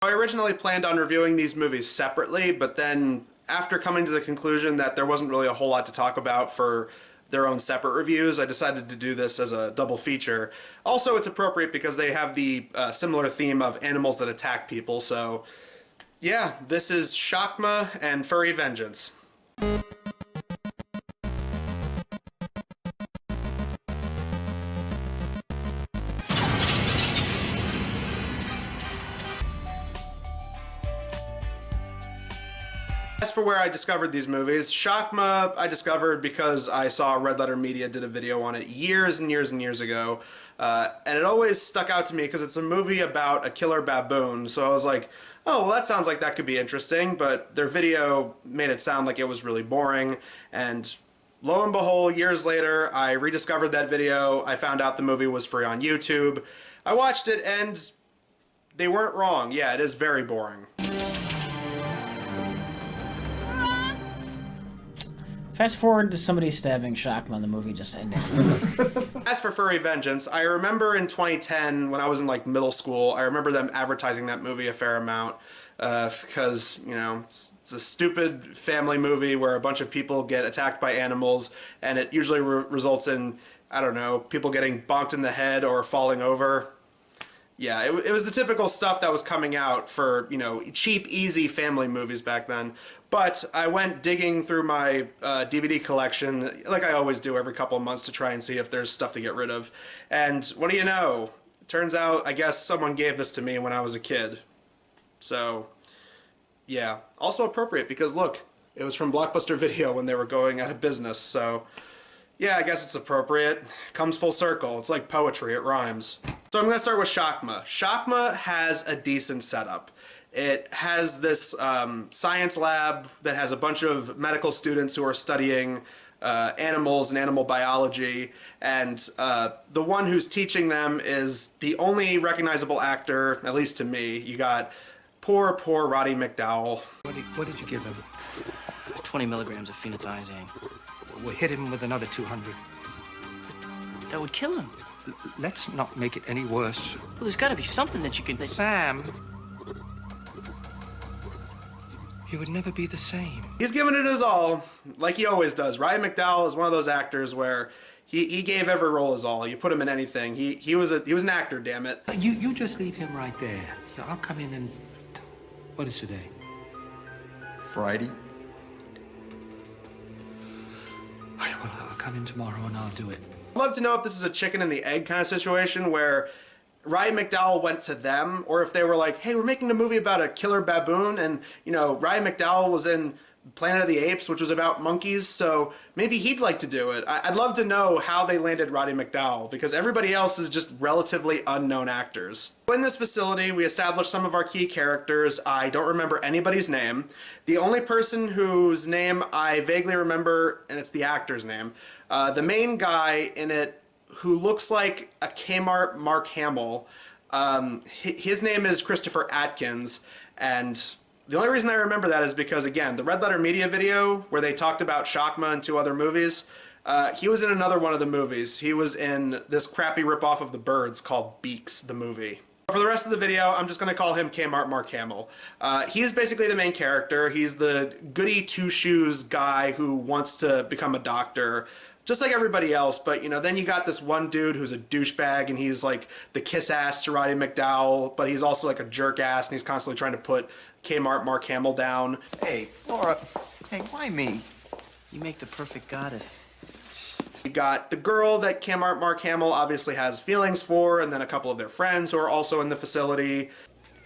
I originally planned on reviewing these movies separately, but then after coming to the conclusion that there wasn't really a whole lot to talk about for their own separate reviews, I decided to do this as a double feature. Also, it's appropriate because they have the similar theme of animals that attack people, so yeah, this is Shakma and Furry Vengeance. As for where I discovered these movies, Shakma I discovered because I saw Red Letter Media did a video on it years and years and years ago, and it always stuck out to me because it's a movie about a killer baboon, so I was like, oh, well that sounds like that could be interesting, but their video made it sound like it was really boring, and lo and behold, years later, I rediscovered that video, I found out the movie was free on YouTube, I watched it, and they weren't wrong. Yeah, it is very boring. Fast forward to somebody stabbing Shakma and the movie just ended. As for Furry Vengeance, I remember in 2010 when I was in like middle school, I remember them advertising that movie a fair amount because, you know, it's a stupid family movie where a bunch of people get attacked by animals and it usually results in, I don't know, people getting bonked in the head or falling over. Yeah, it was the typical stuff that was coming out for, you know, cheap, easy family movies back then. But I went digging through my DVD collection, like I always do every couple of months, to try and see if there's stuff to get rid of. And what do you know? It turns out, I guess someone gave this to me when I was a kid. So, yeah. Also appropriate because, look, it was from Blockbuster Video when they were going out of business. So, yeah, I guess it's appropriate. Comes full circle. It's like poetry. It rhymes. So I'm going to start with Shakma. Shakma has a decent setup. It has this science lab that has a bunch of medical students who are studying animals and animal biology, and the one who's teaching them is the only recognizable actor, at least to me. You got poor Roddy McDowell. What did you give him? 20 milligrams of phenothiazine. We'll hit him with another 200. That would kill him. Let's not make it any worse. Well, there's got to be something that you can... Sam, he would never be the same. He's giving it his all, like he always does. Ryan McDowell is one of those actors where he gave every role his all. You put him in anything. He was an actor, damn it. You just leave him right there. Yeah, I'll come in and... What is today? Friday. Well, I'll come in tomorrow and I'll do it. I'd love to know if this is a chicken and the egg kind of situation where Ryan McDowell went to them, or if they were like, hey, we're making a movie about a killer baboon, and, you know, Ryan McDowell was in Planet of the Apes, which was about monkeys, so maybe he'd like to do it. I'd love to know how they landed Roddy McDowell, because everybody else is just relatively unknown actors. In this facility, we established some of our key characters. I don't remember anybody's name. The only person whose name I vaguely remember, and it's the actor's name, the main guy in it who looks like a Kmart Mark Hamill, his name is Christopher Atkins, and the only reason I remember that is because, again, the Red Letter Media video where they talked about Shakma and 2 other movies, he was in another one of the movies. He was in this crappy ripoff of The Birds called Beaks, the movie. For the rest of the video, I'm just going to call him Kmart Mark Hamill. He's basically the main character. He's the goody two-shoes guy who wants to become a doctor, just like everybody else, but, you know, then you got this one dude who's a douchebag, and he's like the kiss-ass to Roddy McDowell, but he's also like a jerk-ass, and he's constantly trying to put Kmart Mark Hamill down. Hey, Laura. Hey, why me? You make the perfect goddess. You got the girl that Kmart Mark Hamill obviously has feelings for, and then a couple of their friends who are also in the facility.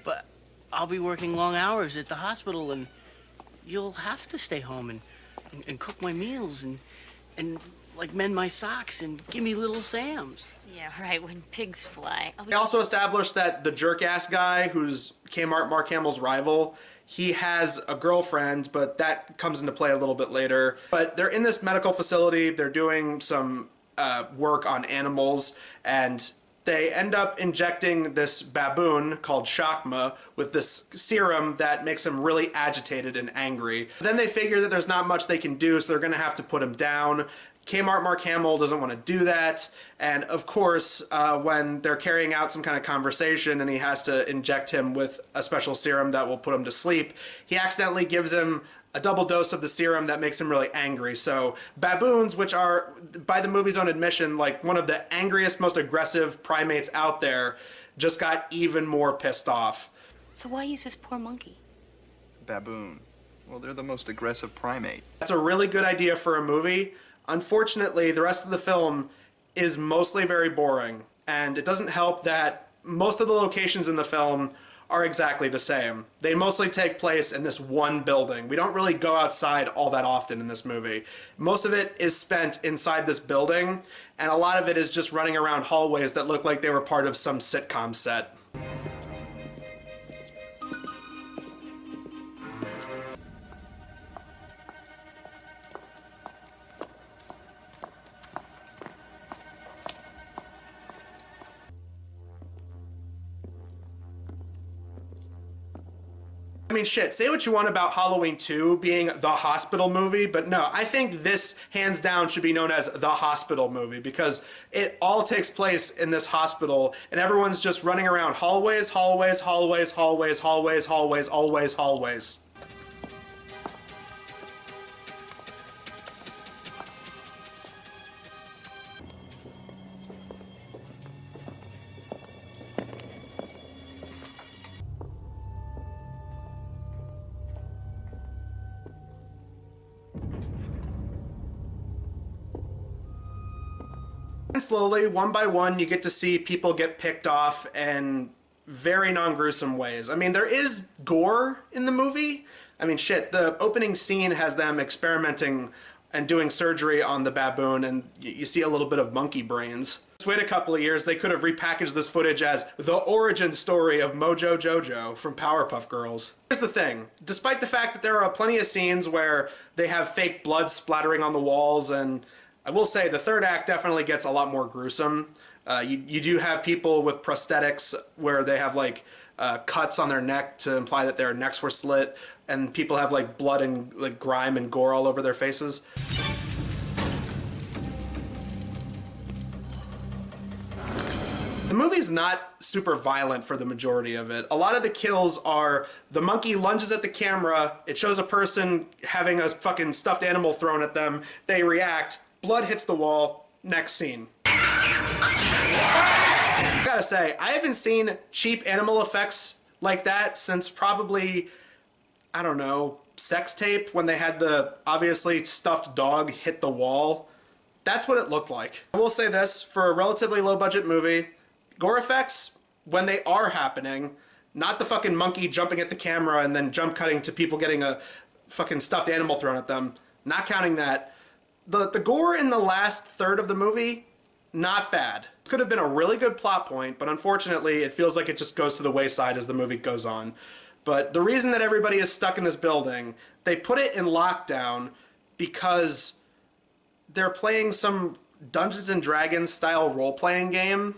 But I'll be working long hours at the hospital, and you'll have to stay home and cook my meals and like mend my socks and give me little Sams. Yeah, right, when pigs fly. We also established that the jerk-ass guy, who's Kmart Mark Hamill's rival, he has a girlfriend, but that comes into play a little bit later. But they're in this medical facility, they're doing some work on animals, and they end up injecting this baboon called Shakma with this serum that makes him really agitated and angry. Then they figure that there's not much they can do, so they're gonna have to put him down. Kmart Mark Hamill doesn't want to do that. And of course, when they're carrying out some kind of conversation and he has to inject him with a special serum that will put him to sleep, he accidentally gives him a double dose of the serum that makes him really angry. So baboons, which are, by the movie's own admission, like one of the angriest, most aggressive primates out there, just got even more pissed off. So why use this poor monkey? Baboon. Well, they're the most aggressive primate. That's a really good idea for a movie. Unfortunately, the rest of the film is mostly very boring, and it doesn't help that most of the locations in the film are exactly the same. They mostly take place in this one building. We don't really go outside all that often in this movie. Most of it is spent inside this building, and a lot of it is just running around hallways that look like they were part of some sitcom set. I mean, shit, say what you want about Halloween 2 being the hospital movie, but no, I think this, hands down, should be known as the hospital movie because it all takes place in this hospital and everyone's just running around hallways, hallways, hallways, hallways, hallways, hallways, always, hallways. And slowly, one by one, you get to see people get picked off in very non-gruesome ways. I mean, there is gore in the movie. I mean, shit, the opening scene has them experimenting and doing surgery on the baboon, and you see a little bit of monkey brains. Just wait a couple of years, they could have repackaged this footage as the origin story of Mojo Jojo from Powerpuff Girls. Here's the thing, despite the fact that there are plenty of scenes where they have fake blood splattering on the walls, and I will say the third act definitely gets a lot more gruesome. You do have people with prosthetics where they have like cuts on their neck to imply that their necks were slit, and people have like blood and like grime and gore all over their faces. The movie's not super violent for the majority of it. A lot of the kills are the monkey lunges at the camera, it shows a person having a fucking stuffed animal thrown at them, they react, blood hits the wall, next scene. I gotta say, I haven't seen cheap animal effects like that since probably, I don't know, Sex Tape, when they had the obviously stuffed dog hit the wall. That's what it looked like. I will say this, for a relatively low budget movie, gore effects, when they are happening, not the fucking monkey jumping at the camera and then jump cutting to people getting a fucking stuffed animal thrown at them, not counting that. The gore in the last third of the movie, not bad. It could have been a really good plot point, but unfortunately it feels like it just goes to the wayside as the movie goes on. But the reason that everybody is stuck in this building, they put it in lockdown because they're playing some Dungeons and Dragons style role-playing game.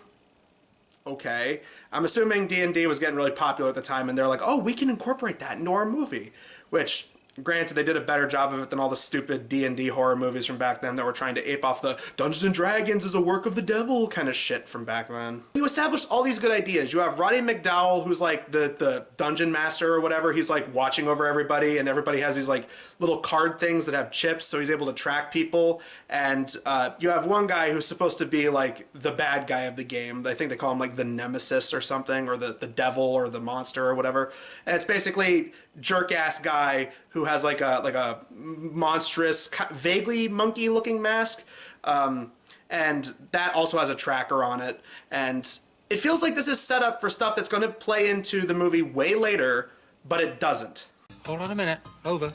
Okay. I'm assuming D&D was getting really popular at the time and they're like, oh, we can incorporate that into our movie. Which, granted, they did a better job of it than all the stupid D&D horror movies from back then that were trying to ape off the Dungeons and Dragons is a work of the devil kind of shit from back then. You established all these good ideas. You have Roddy McDowell, who's like the dungeon master or whatever. He's like watching over everybody, and everybody has these like little card things that have chips, so he's able to track people. And you have one guy who's supposed to be like the bad guy of the game. I think they call him like the nemesis or something, or the devil or the monster or whatever. And it's basically jerk-ass guy who has like a monstrous, vaguely monkey-looking mask, and that also has a tracker on it. And it feels like this is set up for stuff that's going to play into the movie way later, but it doesn't. Hold on a minute. Over.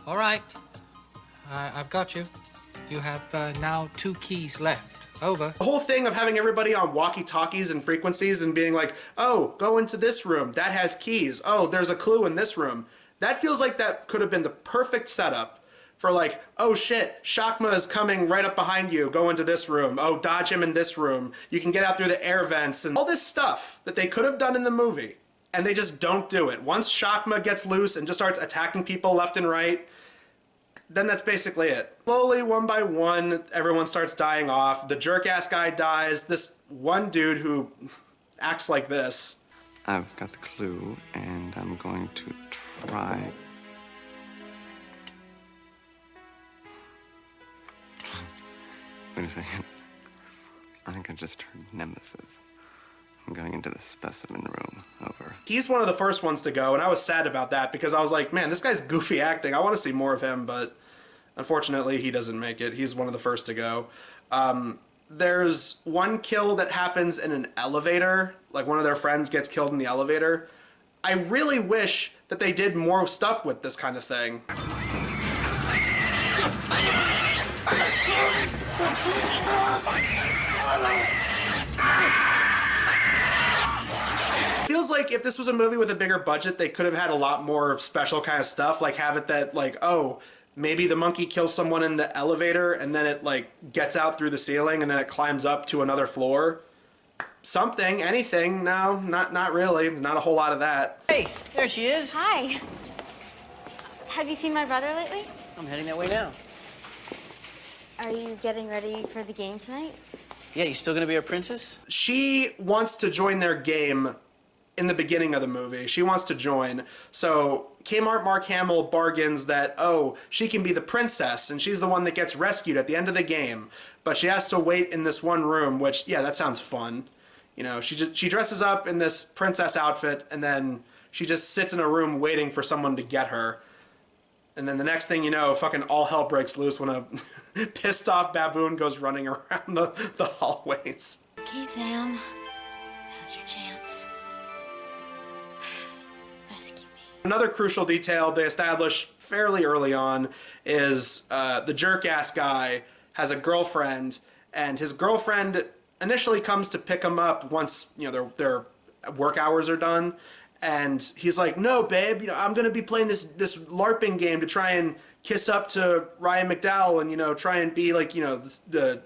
All right. I've got you. You have now 2 keys left. Over. The whole thing of having everybody on walkie-talkies and frequencies and being like, oh, go into this room, that has keys. Oh, there's a clue in this room. That feels like that could have been the perfect setup for like, oh shit, Shakma is coming right up behind you, go into this room. Oh, dodge him in this room. You can get out through the air vents and all this stuff that they could have done in the movie. and they just don't do it. Once Shakma gets loose and just starts attacking people left and right, then that's basically it. Slowly, one by one, everyone starts dying off. The jerk-ass guy dies. This one dude who acts like this. I've got the clue, and I'm going to try. Wait a second. I think I just heard Nemesis. I'm going into the specimen room. Over. He's one of the first ones to go, and I was sad about that because I was like, man, this guy's goofy acting. I want to see more of him, but unfortunately, he doesn't make it. He's one of the first to go. There's one kill that happens in an elevator. Like, one of their friends gets killed in the elevator. I really wish that they did more stuff with this kind of thing. Feels like if this was a movie with a bigger budget, they could have had a lot more special kind of stuff. Like, have it that, like, oh, maybe the monkey kills someone in the elevator and then it, like, gets out through the ceiling and then it climbs up to another floor. Something, anything. No, not really. Not a whole lot of that. Hey, there she is. Hi. Have you seen my brother lately? I'm heading that way now. Are you getting ready for the game tonight? Yeah, you still gonna be our princess? She wants to join their game in the beginning of the movie. She wants to join. So Kmart Mark Hamill bargains that, oh, she can be the princess and she's the one that gets rescued at the end of the game. But she has to wait in this one room, which, yeah, that sounds fun. You know, she dresses up in this princess outfit and then she just sits in a room waiting for someone to get her. And then the next thing you know, fucking all hell breaks loose when a pissed off baboon goes running around the hallways. Okay, Sam. Now's your chance. Rescue me. Another crucial detail they establish fairly early on is the jerk-ass guy has a girlfriend, and his girlfriend initially comes to pick him up once, you know, their work hours are done. And he's like, no, babe, you know, I'm going to be playing this LARPing game to try and kiss up to Ryan McDowell and, you know, try and be like, you know, the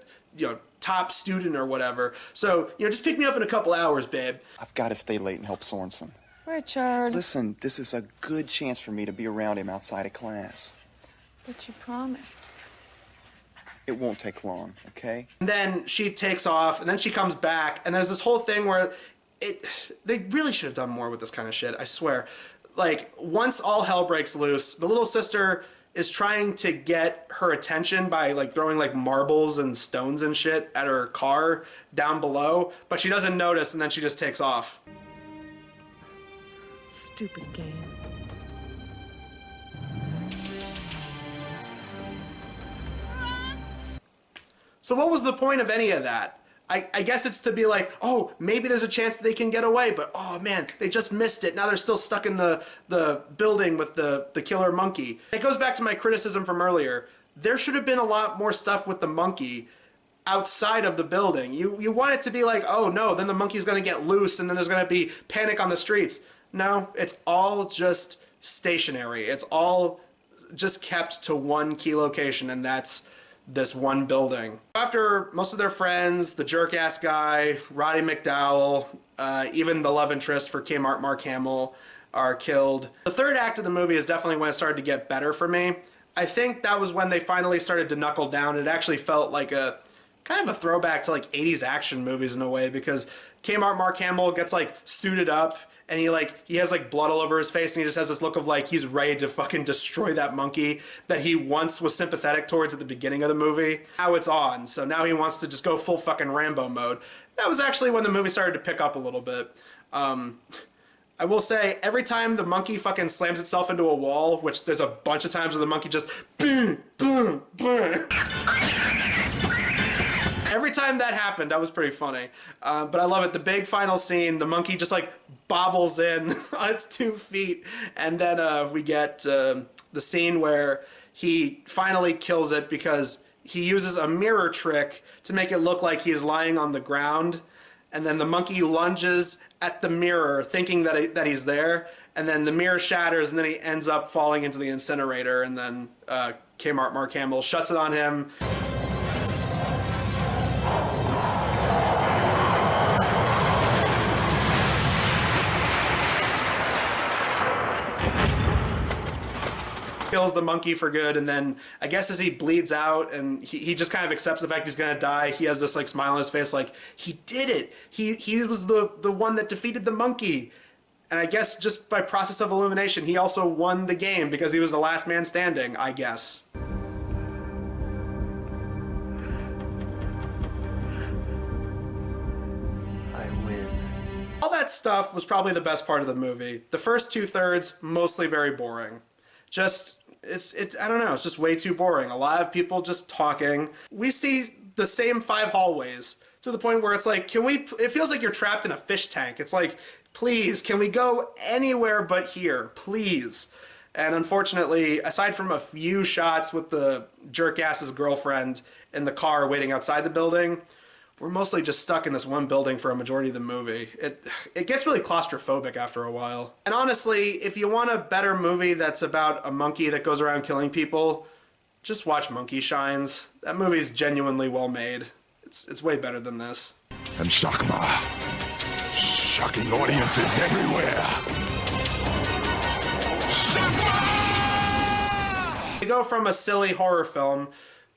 top student or whatever. So, you know, just pick me up in a couple hours, babe. I've got to stay late and help Sorensen. Richard. Listen, this is a good chance for me to be around him outside of class. But you promised. It won't take long, okay? And then she takes off, and then she comes back, and there's this whole thing where they really should have done more with this kind of shit, I swear. Like, once all hell breaks loose, the little sister is trying to get her attention by, like, throwing, like, marbles and stones and shit at her car down below, but she doesn't notice, and then she just takes off. Stupid game. So what was the point of any of that? I guess it's to be like, oh, maybe there's a chance that they can get away, but oh man, they just missed it. Now they're still stuck in the building with the killer monkey. It goes back to my criticism from earlier. There should have been a lot more stuff with the monkey outside of the building. You want it to be like, oh no, then the monkey's gonna get loose and then there's gonna be panic on the streets. No, it's all just stationary. It's all just kept to one key location, and that's this one building. After most of their friends, the jerk-ass guy, Roddy McDowell, even the love interest for Kmart Mark Hamill are killed. The third act of the movie is definitely when it started to get better for me. I think that was when they finally started to knuckle down. It actually felt like a kind of a throwback to like 80s action movies in a way, because Kmart Mark Hamill gets like suited up and he has like blood all over his face and he just has this look of like he's ready to fucking destroy that monkey that he once was sympathetic towards at the beginning of the movie. Now it's on, so now he wants to just go full fucking Rambo mode. That was actually when the movie started to pick up a little bit. I will say, every time the monkey fucking slams itself into a wall, which there's a bunch of times where the monkey just boom, boom, boom. Every time that happened, that was pretty funny. But I love it. The big final scene, the monkey just like bobbles in on its 2 feet. And then we get the scene where he finally kills it because he uses a mirror trick to make it look like he's lying on the ground. And then the monkey lunges at the mirror thinking that he's there. And then the mirror shatters and then he ends up falling into the incinerator. And then Kmart Mark Hamill shuts it on him. kills the monkey for good, and then I guess as he bleeds out and he just kind of accepts the fact he's gonna die, he has this like smile on his face like, he did it! He was the one that defeated the monkey. And I guess just by process of elimination, he also won the game because he was the last man standing, I guess. All that stuff was probably the best part of the movie. The first 2/3, mostly very boring. Just, it's I don't know, it's just way too boring. A lot of people just talking. We see the same 5 hallways to the point where it's like, it feels like you're trapped in a fish tank. It's like, please, can we go anywhere but here, please? And unfortunately, aside from a few shots with the jerk-ass's girlfriend in the car waiting outside the building, we're mostly just stuck in this one building for a majority of the movie. It gets really claustrophobic after a while. And honestly, if you want a better movie that's about a monkey that goes around killing people, just watch Monkey Shines. That movie's genuinely well made. It's way better than this. And Shakma, shocking audiences everywhere. We go from a silly horror film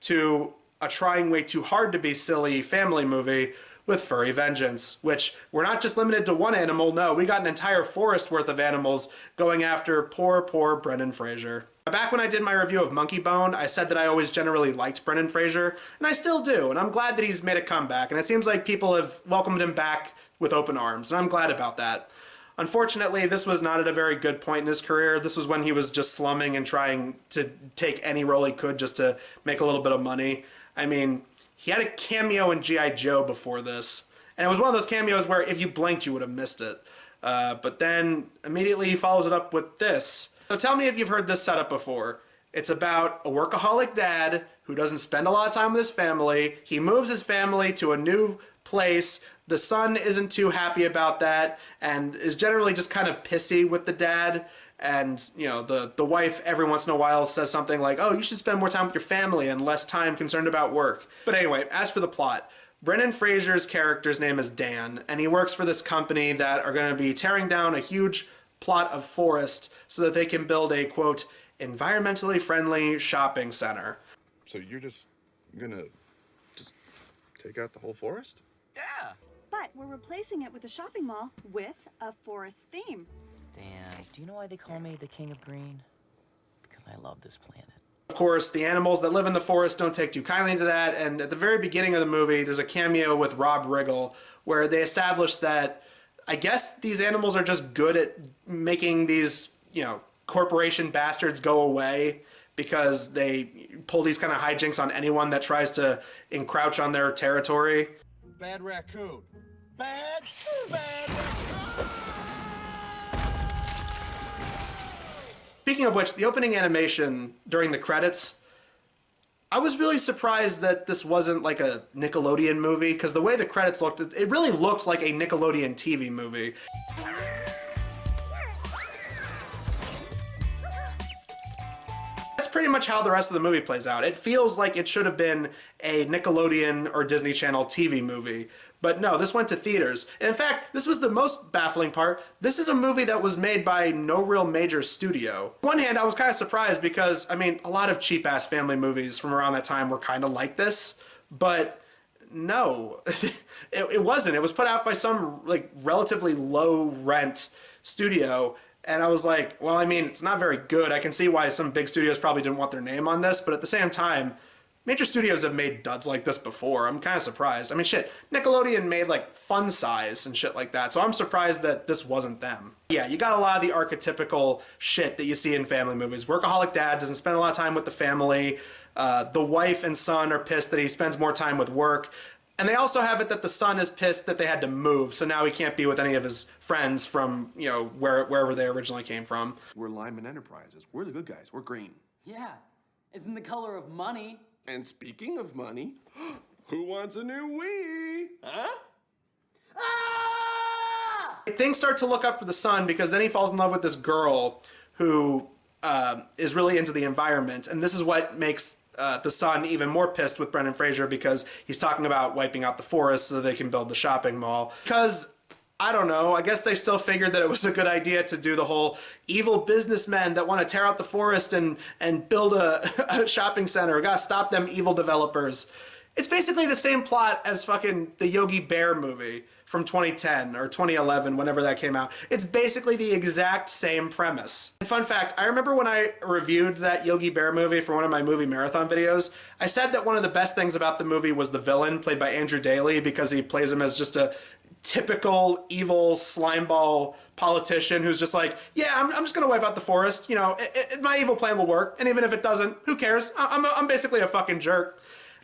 to a trying way too hard to be silly family movie with Furry Vengeance, which we're not just limited to one animal, no, we got an entire forest worth of animals going after poor Brendan Fraser. Back when I did my review of Monkey Bone, I said that I always generally liked Brendan Fraser, and I still do, and I'm glad that he's made a comeback, and it seems like people have welcomed him back with open arms, and I'm glad about that. Unfortunately, this was not at a very good point in his career. This was when he was just slumming and trying to take any role he could just to make a little bit of money. I mean, he had a cameo in G.I. Joe before this, and it was one of those cameos where if you blinked, you would have missed it. But then immediately he follows it up with this. So tell me if you've heard this setup before. It's about a workaholic dad who doesn't spend a lot of time with his family. He moves his family to a new place. The son isn't too happy about that and is generally just kind of pissy with the dad. And, you know, the wife every once in a while says something like, oh, you should spend more time with your family and less time concerned about work. But anyway, as for the plot, Brendan Fraser's character's name is Dan, and he works for this company that are going to be tearing down a huge plot of forest so that they can build a, quote, environmentally friendly shopping center. So you're just gonna just take out the whole forest? Yeah. But we're replacing it with a shopping mall with a forest theme. Dan, do you know why they call me the King of Green? Because I love this planet. Of course, the animals that live in the forest don't take too kindly to that, and at the very beginning of the movie, there's a cameo with Rob Riggle where they establish that I guess these animals are just good at making these, you know, corporation bastards go away because they pull these kind of hijinks on anyone that tries to encroach on their territory. Bad raccoon. Bad raccoon! Speaking of which, the opening animation during the credits, I was really surprised that this wasn't like a Nickelodeon movie, because the way the credits looked, it really looked like a Nickelodeon TV movie. That's pretty much how the rest of the movie plays out. It feels like it should have been a Nickelodeon or Disney Channel TV movie. But no, this went to theaters. And in fact, this was the most baffling part. This is a movie that was made by no real major studio. On one hand, I was kind of surprised because, I mean, a lot of cheap-ass family movies from around that time were kind of like this. But no, it wasn't. It was put out by some like relatively low-rent studio. And I was like, well, I mean, it's not very good. I can see why some big studios probably didn't want their name on this. But at the same time, major studios have made duds like this before. I'm kind of surprised. I mean, shit, Nickelodeon made like Fun Size and shit like that. So I'm surprised that this wasn't them. Yeah, you got a lot of the archetypical shit that you see in family movies. Workaholic dad doesn't spend a lot of time with the family. The wife and son are pissed that he spends more time with work. And they also have it that the son is pissed that they had to move, so now he can't be with any of his friends from, you know, wherever they originally came from. We're Lyman Enterprises. We're the good guys. We're green. Yeah, isn't the color of money? And speaking of money, who wants a new Wii? Huh? Ah! Things start to look up for the son because then he falls in love with this girl who is really into the environment, and this is what makes the son even more pissed with Brendan Fraser because he's talking about wiping out the forest so they can build the shopping mall. Because I don't know. I guess they still figured that it was a good idea to do the whole evil businessmen that want to tear out the forest and build a shopping center. We gotta stop them evil developers. It's basically the same plot as fucking the Yogi Bear movie from 2010 or 2011, whenever that came out. It's basically the exact same premise. And fun fact, I remember when I reviewed that Yogi Bear movie for one of my movie marathon videos, I said that one of the best things about the movie was the villain, played by Andrew Daly, because he plays him as just a typical evil slimeball politician who's just like, yeah, I'm just gonna wipe out the forest. You know, my evil plan will work, and even if it doesn't, who cares? I'm basically a fucking jerk.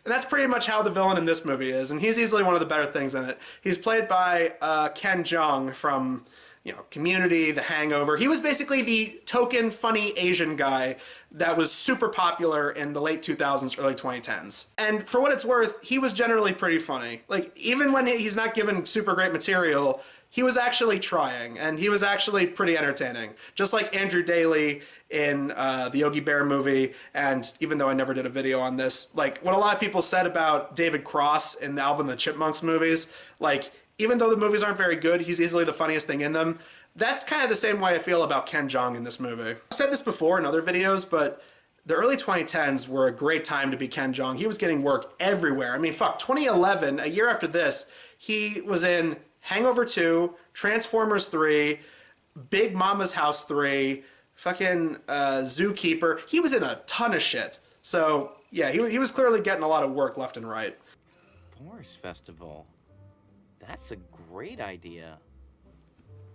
And that's pretty much how the villain in this movie is, and he's easily one of the better things in it. He's played by Ken Jeong from, you know, Community, The Hangover. He was basically the token funny Asian guy that was super popular in the late 2000s, early 2010s. And for what it's worth, he was generally pretty funny. Like, even when he's not given super great material, he was actually trying, and he was actually pretty entertaining. Just like Andrew Daly in the Yogi Bear movie, and even though I never did a video on this, like, what a lot of people said about David Cross in the Alvin and the Chipmunks movies, like, even though the movies aren't very good, he's easily the funniest thing in them. That's kind of the same way I feel about Ken Jeong in this movie. I've said this before in other videos, but the early 2010s were a great time to be Ken Jeong. He was getting work everywhere. I mean, fuck, 2011, a year after this, he was in Hangover 2, Transformers 3, Big Mama's House 3, fucking Zookeeper. He was in a ton of shit. So, yeah, he was clearly getting a lot of work left and right. Forest Festival. That's a great idea.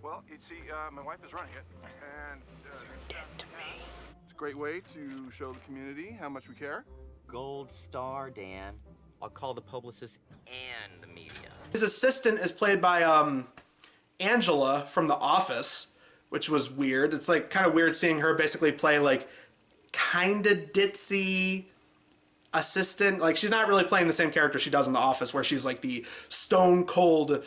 Well, you see, my wife is running it, and it's a great way to show the community how much we care. Gold star, Dan. I'll call the publicist and the media. His assistant is played by Angela from The Office, which was weird. It's like kind of weird seeing her basically play like kind of ditzy assistant. Like, she's not really playing the same character she does in The Office, where she's like the stone cold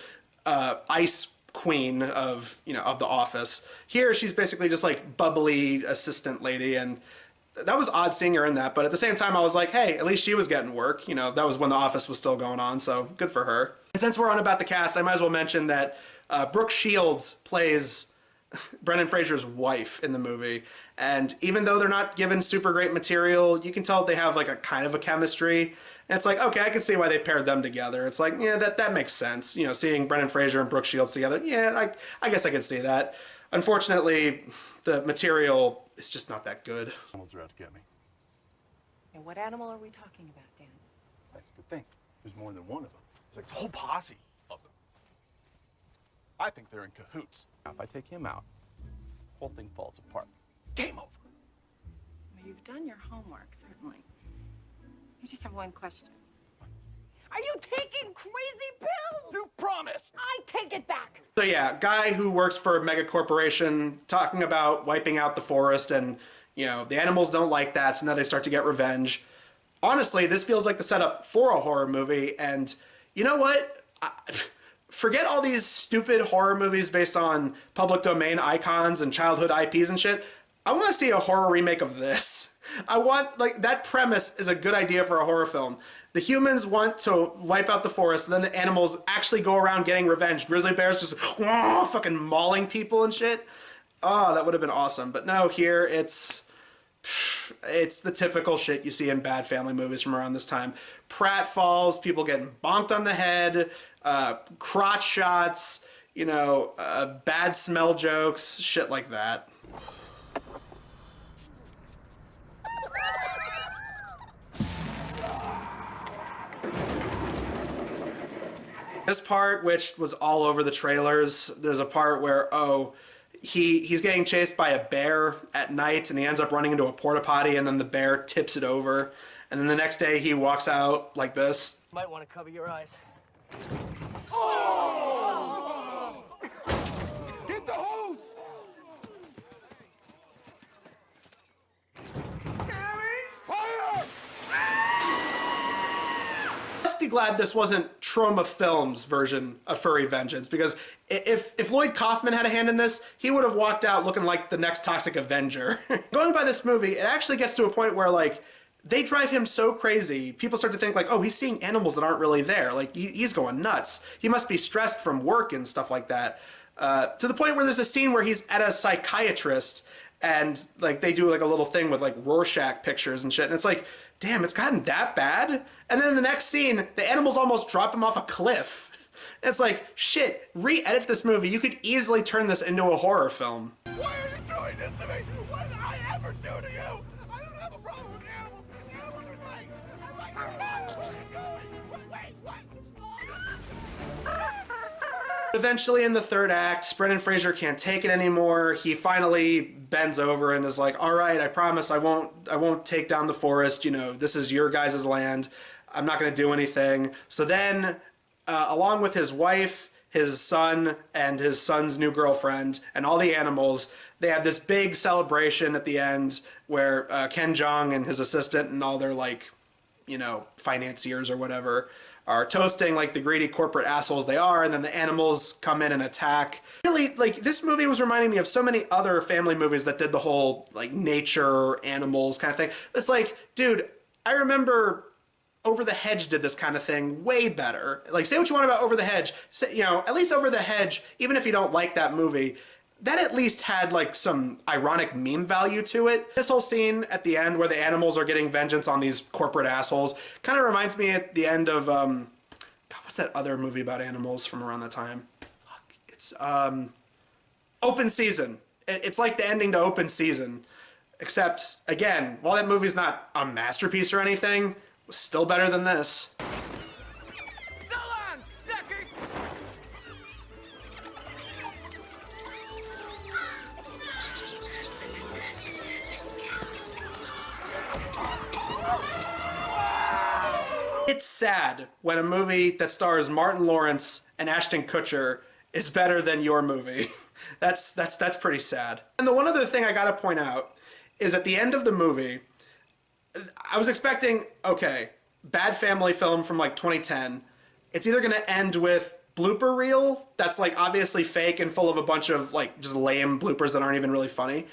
ice queen of, you know, of The Office. Here she's basically just like bubbly assistant lady, and that was odd seeing her in that, but at the same time I was like, hey, at least she was getting work. You know, that was when The Office was still going on, so good for her. And since we're on about the cast, I might as well mention that Brooke Shields plays Brendan Fraser's wife in the movie, and even though they're not given super great material, you can tell they have like a kind of a chemistry. And it's like, okay, I can see why they paired them together. It's like, yeah, that makes sense. You know, seeing Brendan Fraser and Brooke Shields together, yeah, I guess I could see that. Unfortunately, the material is just not that good. Animals are out to get me. And what animal are we talking about, Dan? That's the thing. There's more than one of them. There's like a whole posse of them. I think they're in cahoots. Now, if I take him out, the whole thing falls apart. Game over. Well, you've done your homework, certainly. I just have one question. Are you taking crazy pills? You promised! I take it back! So yeah, guy who works for a mega corporation talking about wiping out the forest, and, you know, the animals don't like that, so now they start to get revenge. Honestly, this feels like the setup for a horror movie, and you know what? Forget all these stupid horror movies based on public domain icons and childhood IPs and shit. I want to see a horror remake of this. I want, like, that premise is a good idea for a horror film. The humans want to wipe out the forest, and then the animals actually go around getting revenge. Grizzly bears just fucking mauling people and shit. Oh, that would have been awesome. But no, here it's the typical shit you see in bad family movies from around this time. Pratfalls, people getting bonked on the head, crotch shots, you know, bad smell jokes, shit like that. This part, which was all over the trailers, there's a part where, he's getting chased by a bear at night, and he ends up running into a porta potty, and then the bear tips it over. And then the next day he walks out like this. Might want to cover your eyes. Oh! Get the hose! Let's be glad this wasn't Trauma Films' version of Furry Vengeance, because if Lloyd Kaufman had a hand in this, he would have walked out looking like the next Toxic Avenger. Going by this movie, it actually gets to a point where, like, they drive him so crazy. People start to think like, oh, he's seeing animals that aren't really there. Like, he's going nuts. He must be stressed from work and stuff like that. To the point where there's a scene where he's at a psychiatrist and like they do like a little thing with like Rorschach pictures and shit. And it's like, damn, it's gotten that bad? And then in the next scene, the animals almost drop him off a cliff. It's like, shit, re-edit this movie. You could easily turn this into a horror film. Why are you doing this to me? What did I ever do to you? I don't have a problem with animals. Animals are nice. I'm like, where are you going? Wait, what? Eventually in the third act, Brendan Fraser can't take it anymore. He finally bends over and is like, all right, I promise I won't take down the forest. You know, this is your guys' land. I'm not going to do anything. So then, along with his wife, his son, and his son's new girlfriend, and all the animals, they have this big celebration at the end where Ken Jeong and his assistant and all their, like, you know, financiers or whatever are toasting like the greedy corporate assholes they are, and then the animals come in and attack. Really, like, this movie was reminding me of so many other family movies that did the whole, like, nature, animals kind of thing. It's like, dude, I remember Over the Hedge did this kind of thing way better. Like, say what you want about Over the Hedge. Say, you know, at least Over the Hedge, even if you don't like that movie, that at least had like some ironic meme value to it. This whole scene at the end where the animals are getting vengeance on these corporate assholes kind of reminds me at the end of, God, what's that other movie about animals from around that time? Fuck, it's Open Season. It's like the ending to Open Season. Except, again, while that movie's not a masterpiece or anything, it was still better than this. It's sad when a movie that stars Martin Lawrence and Ashton Kutcher is better than your movie. That's pretty sad. And the one other thing I gotta point out is at the end of the movie, I was expecting, okay, bad family film from like 2010. It's either gonna end with blooper reel that's like obviously fake and full of a bunch of like just lame bloopers that aren't even really funny,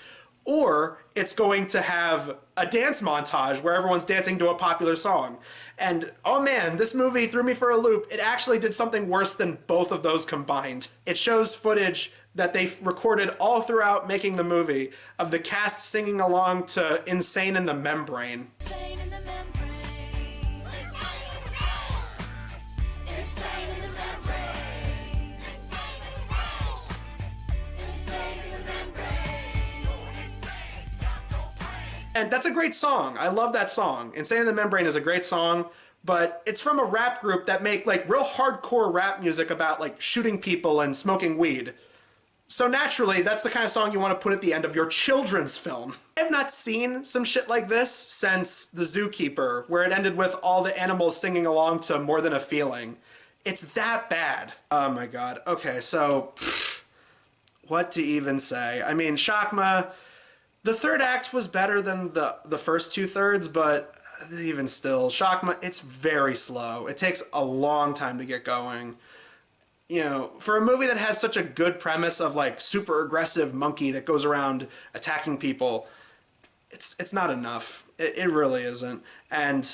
or it's going to have a dance montage where everyone's dancing to a popular song. And oh man, this movie threw me for a loop. It actually did something worse than both of those combined. It shows footage that they recorded all throughout making the movie of the cast singing along to Insane in the Membrane. And that's a great song. I love that song. Insane in the Membrane is a great song, but it's from a rap group that make like real hardcore rap music about like shooting people and smoking weed. So naturally, that's the kind of song you want to put at the end of your children's film. I have not seen some shit like this since The Zookeeper, where it ended with all the animals singing along to More Than a Feeling. It's that bad. Oh my god. Okay, so what to even say? I mean, Shakma, the third act was better than the first two thirds, but even still, Shakma, it's very slow. It takes a long time to get going. You know, for a movie that has such a good premise of like super aggressive monkey that goes around attacking people, it's not enough. It really isn't. And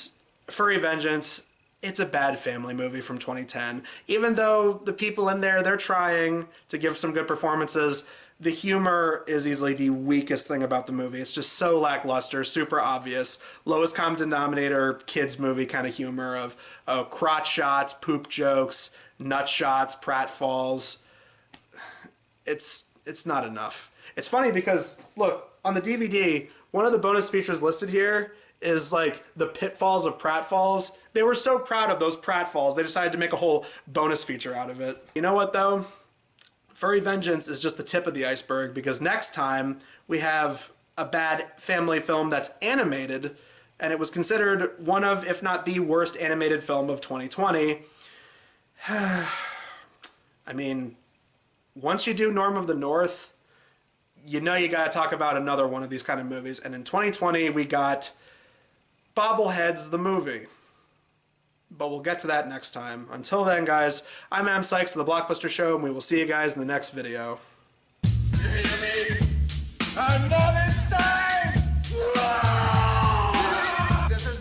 Furry Vengeance, it's a bad family movie from 2010. Even though the people in there, they're trying to give some good performances, the humor is easily the weakest thing about the movie. It's just so lackluster, super obvious. Lowest common denominator, kids movie kind of humor of crotch shots, poop jokes, nut shots, pratfalls. It's not enough. It's funny because, look, on the DVD, one of the bonus features listed here is like the pitfalls of pratfalls. They were so proud of those pratfalls, they decided to make a whole bonus feature out of it. You know what though? Furry Vengeance is just the tip of the iceberg, because next time we have a bad family film that's animated, and it was considered one of, if not the worst animated film of 2020. I mean, once you do Norm of the North, you know you gotta talk about another one of these kind of movies. And in 2020, we got Bobbleheads the movie. But we'll get to that next time. Until then, guys, I'm Am Sykes of the Blockbuster Show, and we will see you guys in the next video. You hear me? I'm not insane! This is